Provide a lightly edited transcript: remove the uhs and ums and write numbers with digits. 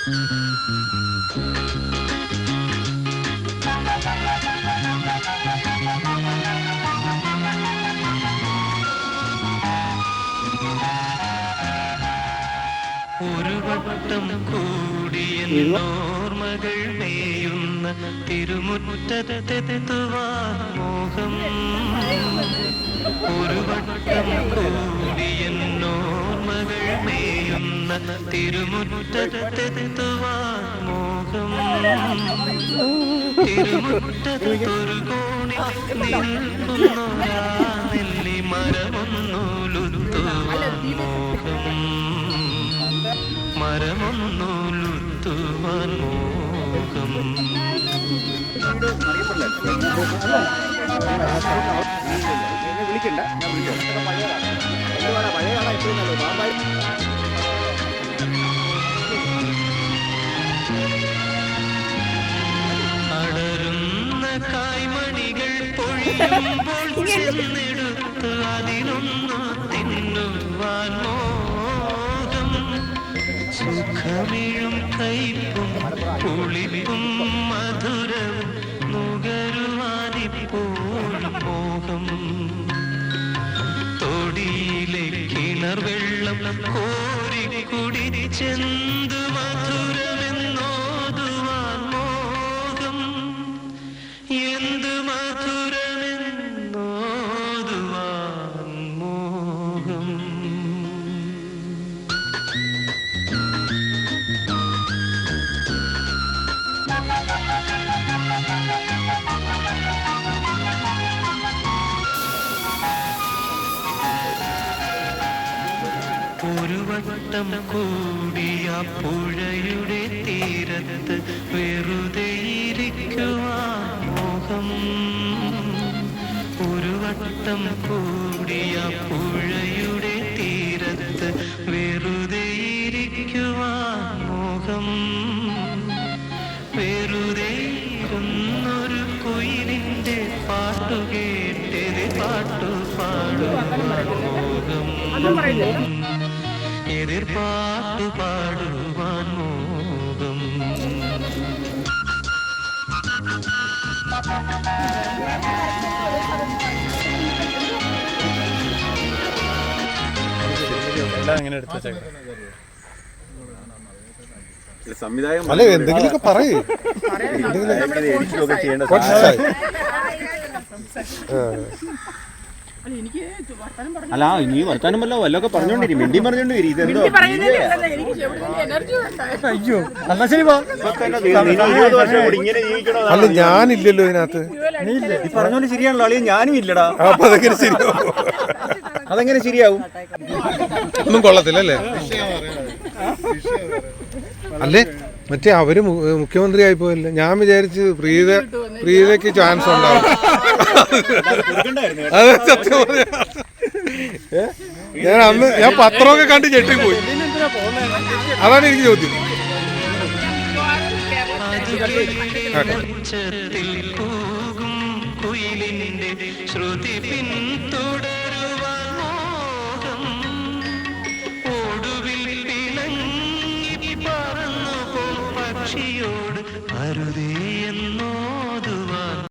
ഒരു വട്ടം കൂടിയ ഓർമ്മകൾ മേയുന്ന തിരുമുറ്റത്തെത്തുവാൻ മോഹം. ഒരു വട്ടം കൂടിയ ഓർമ്മകൾ മേയുന്ന തിരുമുറ്റത്തെത്തുവാൻ മോഹം. തിരുമുറ്റത്തൊരു കോണി നിൽക്കുന്നൊരാ നെല്ലി മരമൊന്നുലുത്തുവാൻ മോഹം. മരമൊന്നുലുത്തുവാൻ മോഹം. അടരുന്ന കായ്മണികൾ പൊഴിയുമ്പോൾ ചെന്നെടുത്ത് അതിനൊന്നു തിന്നുവാൻ മോഹം. സുഖമിഴും കയ്പും പുളിപ്പും മധുരവും നുകരുവാനിപ്പോഴും മോഹം. തൊടിയിലെ കിണർ വെള്ളം കോരി കുടിച്ചെന്തു മധുരമെന്നോതുവാൻ മോഹം. എന്തു മധുരമെന്നോതുവാൻ മോഹം. ഒരു വട്ടം കൂടിയ പുഴയുടെ തീരത്ത് വെറുതെ ഇരിക്കുവാൻ മോഹം. ഒരു വട്ടം കൂടിയ പുഴയുടെ തീരത്ത് വെറുതെ ഇരിക്കുവാൻ മോഹം. വെറുതെ ഇരുന്നൊരു കുയിലിന്റെ പാട്ടു കേട്ടത് പാട്ടു പാടുവാൻ മോഹം. എതിർപ്പാട്ടു പാടുവാൻ മോഹം. സംവിധായകൻ അല്ല എന്തെങ്കിലുമൊക്കെ പറയൂ. അല്ല ഇനി വർത്താനം വല്ലോ വല്ലതൊക്കെ പറഞ്ഞോണ്ടിരി മിണ്ടി പറഞ്ഞോണ്ട് വരും. ഇതെന്തോ അയ്യോ എന്നാ ശരി പോ. അല്ല ഞാനില്ലല്ലോ ഇതിനകത്ത്. ഈ പറഞ്ഞോണ്ട് ശരിയാണല്ലോ അളിയ ഞാനും ഇല്ലടാ. അപ്പൊ അതെങ്ങനെ ശരിയാവും? അതെങ്ങനെ ശരിയാവും? ഒന്നും കൊള്ളത്തില്ലല്ലേ? അല്ലേ മറ്റേ അവര് മുഖ്യമന്ത്രി ആയി പോയല്ലേ. ഞാൻ വിചാരിച്ച് പ്രീതയ്ക്ക് ചാൻസ് ഉണ്ടാവും. അതെ സത്യം പറയാ. ഞാൻ പത്രമൊക്കെ കണ്ട് ഞെട്ടിപ്പോയി. അതാണ് എനിക്ക് ചോദ്യം. ശ്രുതി പിന്തുട